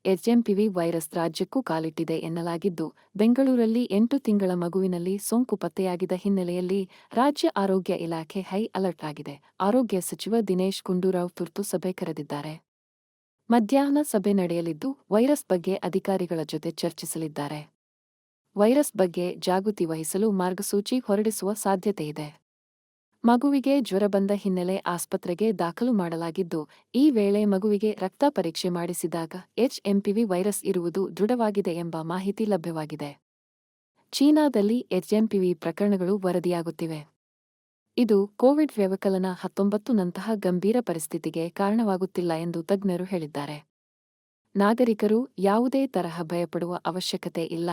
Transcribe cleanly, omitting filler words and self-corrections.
HMPV virus ರಾಜ್ಯಕ್ಕೂ ಕಾಲಿಟ್ಟಿದೆ ಎನ್ನಲಾಗಿದ್ದು, ಬೆಂಗಳೂರಲ್ಲಿ 8 ತಿಂಗಳ ಮಗುವಿನಲ್ಲಿ ಸೋಂಕು ಪತ್ತೆಯಾಗಿದ್ದ ಹಿನ್ನೆಲೆಯಲ್ಲಿ ರಾಜ್ಯ ಆರೋಗ್ಯ ಇಲಾಖೆ ಹೈ ಅಲರ್ಟ್ ಆಗಿದೆ. ಆರೋಗ್ಯ ಸಚಿವ ದಿನೇಶ್ ಗುಂಡೂರಾವ್ ತುರ್ತು ಸಭೆ ಕರೆದಿದ್ದಾರೆ. ಮಧ್ಯಾಹ್ನ ಸಭೆ ನಡೆಯಲಿದ್ದು, ವೈರಸ್ ಬಗ್ಗೆ ಅಧಿಕಾರಿಗಳ ಜೊತೆ ಚರ್ಚಿಸಲಿದ್ದಾರೆ. ವೈರಸ್ ಬಗ್ಗೆ ಜಾಗೃತಿ ವಹಿಸಲು ಮಾರ್ಗಸೂಚಿ ಹೊರಡಿಸುವ ಸಾಧ್ಯತೆಯಿದೆ. ಮಗುವಿಗೆ ಜ್ವರ ಬಂದ ಹಿನ್ನೆಲೆ ಆಸ್ಪತ್ರೆಗೆ ದಾಖಲು ಮಾಡಲಾಗಿದ್ದು, ಈ ವೇಳೆ ಮಗುವಿಗೆ ರಕ್ತ ಪರೀಕ್ಷೆ ಮಾಡಿಸಿದಾಗ ಎಚ್ಎಂಪಿವಿ ವೈರಸ್ ಇರುವುದು ದೃಢವಾಗಿದೆ ಎಂಬ ಮಾಹಿತಿ ಲಭ್ಯವಾಗಿದೆ. ಚೀನಾದಲ್ಲಿ ಎಚ್ಎಂಪಿವಿ ಪ್ರಕರಣಗಳು ವರದಿಯಾಗುತ್ತಿವೆ. ಇದು ಕೋವಿಡ್ ವ್ಯವಕಲನ 19 ನಂತಹ ಗಂಭೀರ ಪರಿಸ್ಥಿತಿಗೆ ಕಾರಣವಾಗುತ್ತಿಲ್ಲ ಎಂದು ತಜ್ಞರು ಹೇಳಿದ್ದಾರೆ. ನಾಗರಿಕರು ಯಾವುದೇ ತರಹ ಭಯಪಡುವ ಅವಶ್ಯಕತೆ ಇಲ್ಲ.